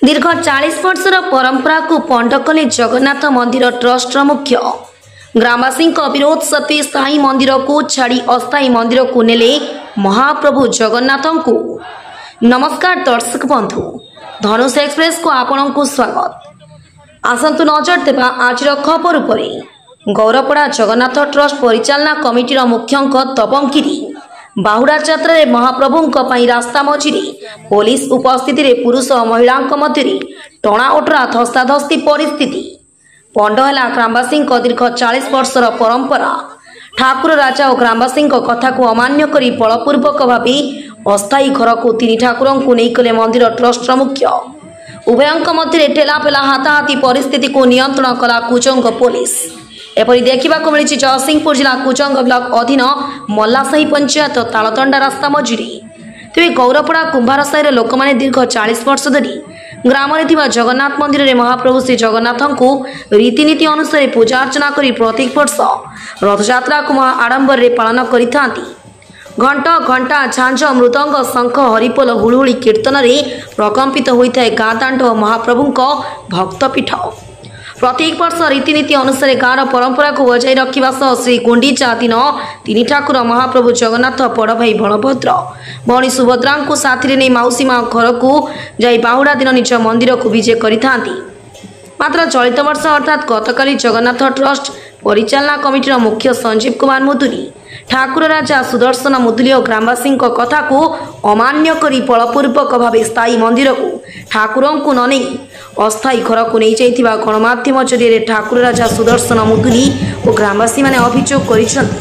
दीर्घ 40 वर्षर परंपरा को पंड कले जगन्नाथ मंदिर ट्रस्ट मुख्य ग्रामवासी विरोध सत्वे स्थायी मंदिर को छाड़ी अस्थायी मंदिर को नेले महाप्रभु जगन्नाथ को। नमस्कार दर्शक बंधु, धनुष एक्सप्रेस को आपण को स्वागत। आसंतु नजर देवा आज खबर उपरे। गौरपड़ा जगन्नाथ ट्रस्ट परिचालना कमिटी मुख्यंक तपंगिरी बाहुड़ा यात्रा रे महाप्रभुंक पई रास्ता मझिरे पुलिस उपस्थिति रे पुरुष और महिला मध्य टणा ओटरा धस्ताधस्ती परिस्थिति। पंड है ग्रामवासी दीर्घ 40 वर्षर परंपरा। ठाकुर राजा और ग्रामवासी कथा को अमान्य करी बलपूर्वक भाव अस्थायी घर को 3 ठाकुर को नहीं कले मंदिर ट्रस्ट मुख्य। उभयंक मध्य ठेलापेला हाथाहाथी परिस्थिति को नियंत्रण कला कुजंग पुलिस। एपरी देखा मिली जयसिंहपुर जिला कुजंग ब्लॉक अधीन मल्लासाही पंचायत तालतंडा रास्ता मझिरे। तेज गौरपड़ा कुंभार साहिर लोक मैंने दीर्घ 40 वर्ष धरी ग्राम में जगन्नाथ मंदिर में महाप्रभु श्री जगन्नाथ को रीतिनीति अनुसार पूजा अर्चना कर प्रत्येक वर्ष रथयात्रा को महा आडंबर रे पालन करिथांती। घंट घंटा झांझ मृदंग शंख हरिपोल हुलहुली कीर्तन रे प्रकंपित होता है गाँ दाण्ड और महाप्रभु भक्तपीठ। प्रत्येक वर्ष रीतिनीति अनुसार गाँव परंपरा को बजाय रखा सह श्री गुंडीचा दिन 3 ठाकुर महाप्रभु जगन्नाथ बड़ भाई बलभद्र भौणी सुभद्रा को साथी नहीं मौसी माँ घर को जाई बाहुड़ा दिन निज मंदिर को विजे करिथांती। मात्र चलित वर्ष अर्थात गतकाली जगन्नाथ ट्रस्ट परिचालना कमिटी मुख्य संजीव कुमार मुदुली ठाकुर राजा सुदर्शन मुदुली और ग्रामवासी कथा को अमान्य करी बलपूर्वक भाव स्थायी मंदिर को ठाकुर को न नहीं अस्थायी घर को नहीं जाइथिबा गणमाध्यम जरिए ठाकुर राजा सुदर्शन मुदुली और ग्रामवासी माने अभियोग करिसंती।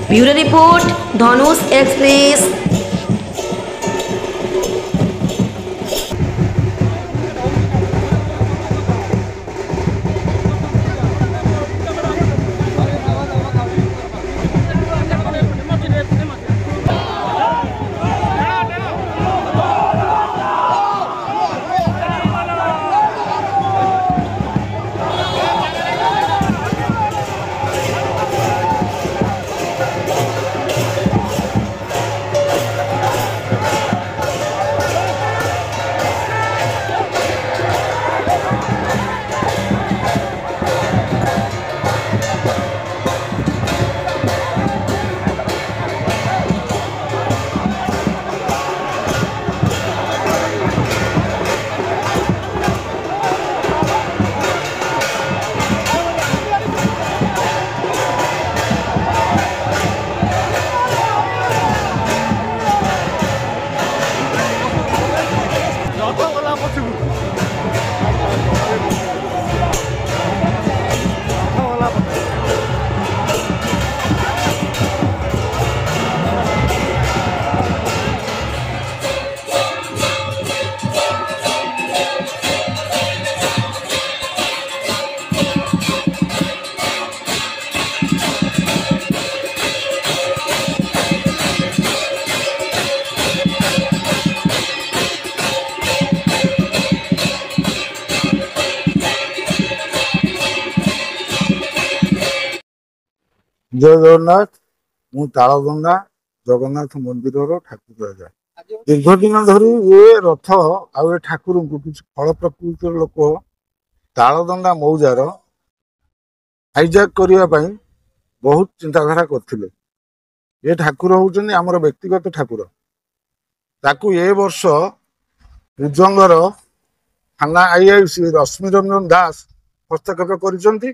ब्यूरो रिपोर्ट, धनुष एक्सप्रेस। जय जगन्नाथ। मु तालदंडा जगन्नाथ मंदिर ठाकुर राजा। दीर्घ दिन धरी ये रथ आउ ठाकुर को किसी फल प्रकृतिर लोक तालदंडा मौजार हाइजैक करने बहुत चिंताधारा करथिले। ये ठाकुर होउछन आमर व्यक्तिगत ठाकुर। ताकू ए वर्ष कुजंगर थाना आईआईसी रश्मि रंजन दास हस्तक्षेप करिसंती।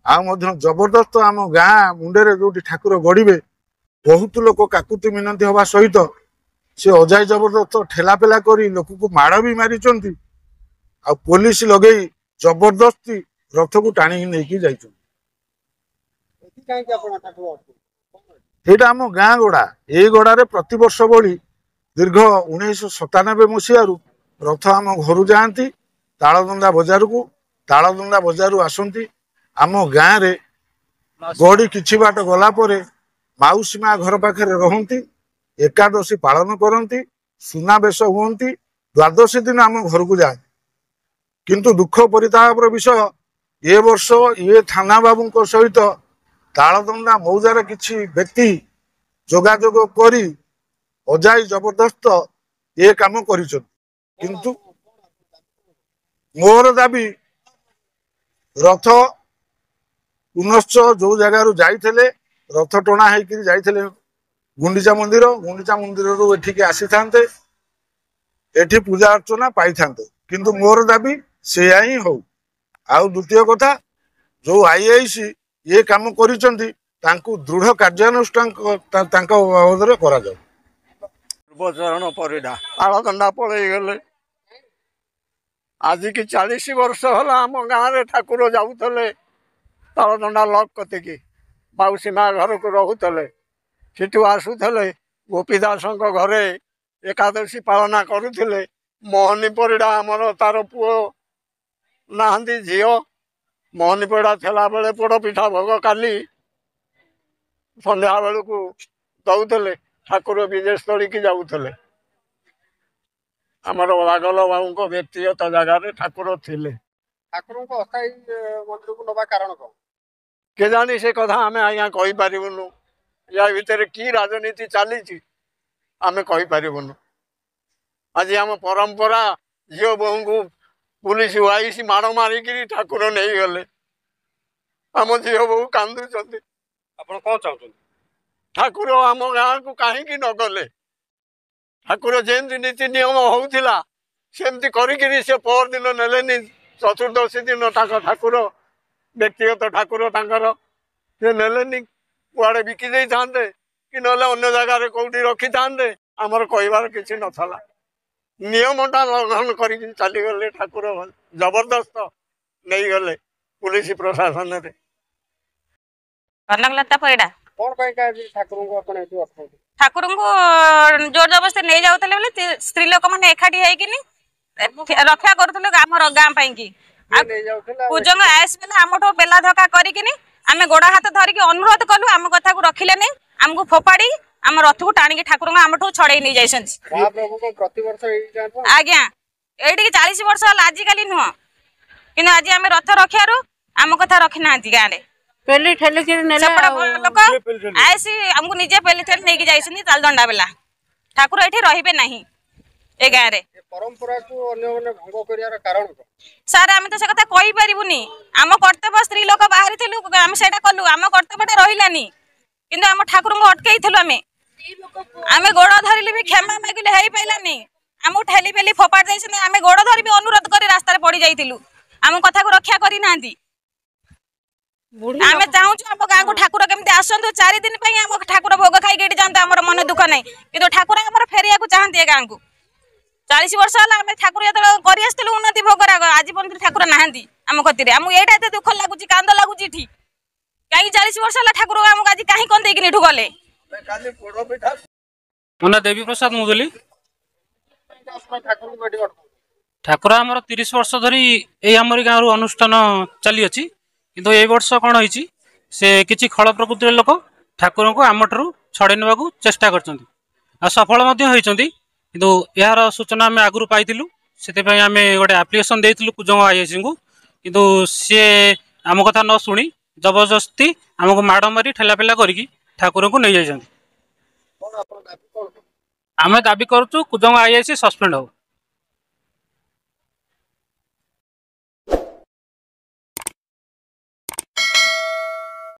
जबरदस्त आम गाँ मुंडे जो ठाकुर गड़े बहुत लोक काकुति मिनती हवा सहित से अजाय जबरदस्त ठेलापेला कर लोक को माड़ भी मारी आ पुलिस लगे जबरदस्ती रथ को टाणी नहीं जाइए। आम गाँ गड़ा ये गड़े प्रति वर्ष भली दीर्घ 1997 मसीह रथ आम घर जाती तालदंडा बजार को। तालदंडा बजार आसती आम गाँव रे गड़ी किछि बाट गला परे माउसी माँ घर पाखे रहती एकादशी पालन करती सुनाबेश हुंती द्वादशी दिन आम घर को जाए। किंतु दुख परिताप विषय ए वर्ष ये थाना बाबू सहित तालदंडा मौजार किछि व्यक्ति जोगाजोग करी अजाई जबरदस्त ये काम कर किंतु मोर दाबी रथ पुनश्च जो जगार जाइए रथ टणा होकर जाइए गुंडीचा मंदिर रु एठिके आसी थांते एठी पूजा अर्चना पाई थांते किंतु मोर दाबी से ही हो। आउ द्वितीय कथा जो आईआईसी ये काम करिसेंती तांकु दृढ़ कार्यानुष्ठान बाबद करा जाऊ। पूर्वचरण परिडा तालदंडा पलि गले आज की 40 वर्ष होला आम गाँव में ठाकुर जाऊले तालदंडा लक कतिकी मौसी माँ घर को रोते सीठू आसुले गोपीदास घरे एकादशी पालना करुले मोहनी परिडा आमर तार पुओ नहांती झील मोहनी परिडा थेला बेले पोड़ पिठा भोग काली संध्या बेलू दौले ठाकुर विदेश तड़िकी जाऊले आमर रागल बाबू को व्यक्तिगत जगार ठाकुर थिले ठाकुर को अस्थायी मंदिर को नवा कारण कौन के जानी से कथा आम आज्ञा कही पारूनु या भितर की राजनीति चली आम कही पारूनु आज आम परंपरा झील बोहू को पुलिस आईसी माड़ मारिक ठाकुर नहीं गले आम झील बोहू कांदुंट आपण कौन चाहते ठाकुर आम गाँव को कहीं न गले ठाकुर जमी नीति नियम होता सेमती करी से पर दिन नेलेनी चतुर्दशी दिन ठाकुर व्यक्तिगत ठाकुर से नेलेनी कुआड़े बिकी दे था कि ना अन्य जगार कौटी रखी था आमर कहबार किसी नाला नियमटा लंघन कर चलीगले ठाकुर जबरदस्त नहीं गले पुलिस प्रशासन रे कनकलता परिडा कौन ठाकुर को अपन ठाकुर को जोर जबरदस्ती नहीं जाऊले बोले स्त्री लोक मैंने एकाठी होकर रक्षा करुले आम गाँ की पूजंग आयस बेला आमठो बेला धक्का करिकिनी आमे गोड़ हाथ धरिकी अनुरोध कलु आम कथा को रखिले नहीं आमको फोपाड़ी आम रथ को टाणी ठाकुर आमठो छड़े नहीं जाइछन आज्ञा एठी 40 वर्ष आजिकल नुह कि आज आम रथ रखार आम कथा रखी ना गाँव में पेली ठेली लोक आयसी आमको निजे पेली ठेली नहीं जाइछन तालदंडा बेला ठाकुर एठी रहिबे नहीं ए गाँव में परंपरा को अन्य माने भंग करियार कारण सार आम तो से कथा कहि परिबुनी आम कर्तव्य स्त्री लोक बाहरी थिलु आम सेटा कलु आम कर्तव्यटा रहिलानी किंतु आम ठाकुर को अटकई थिलु आमे गोड़ धरिले भी क्षमा मागिले हेई पाइलानी आम ठेली पेली फोपाड़ जाइछन आमे गोड़ धरि भी अनुरोध करी रास्ता रे पड़ी जाइथिलु आम कथा को रक्षा करी नांती आमे चाहू आम गाँ को ठाकुर केमती आसंतु 4 दिन पई आम ठाकुर भोग खाई गेटी जानते हमर मन दुख नै किंतु ठाकुर हमर फेरिया को चाहंती गाँ को 40 वर्ष आम ठाकुर जो कर उन्नति भोग आज पर्यटन ठाकुर नहांती आम कति आम ये दुख लगुच कांद लगुच कहीं 40 वर्ष ठाकुर आमको आज कहीं कौन देकी गले मुना देवी प्रसाद मुदुली ठाकुर आमर 30 वर्ष धरी ये आमरी गाँव अनुष्ठान चली अच्छी किंतु ए वर्ष कौन होइछि से किछि खल प्रकृतिर लोक ठाकुर को आम ठारू छड़े नेबाकू चेष्टा करछन्ति आ सफल मध्य होइछन्ति किंतु यार सूचना आम आगु पाइलु से आम गोटे आप्लिकेसन देइलु कुजंग आईआईसी को किंतु सी आम कथा न शुणी जबरदस्ती आमको माड़ मारी ठेलापेला करके ठाकुर को नहीं जाइछन्ति आम दाबी करूँ कुजंग आईआईसी सस्पेंड हो।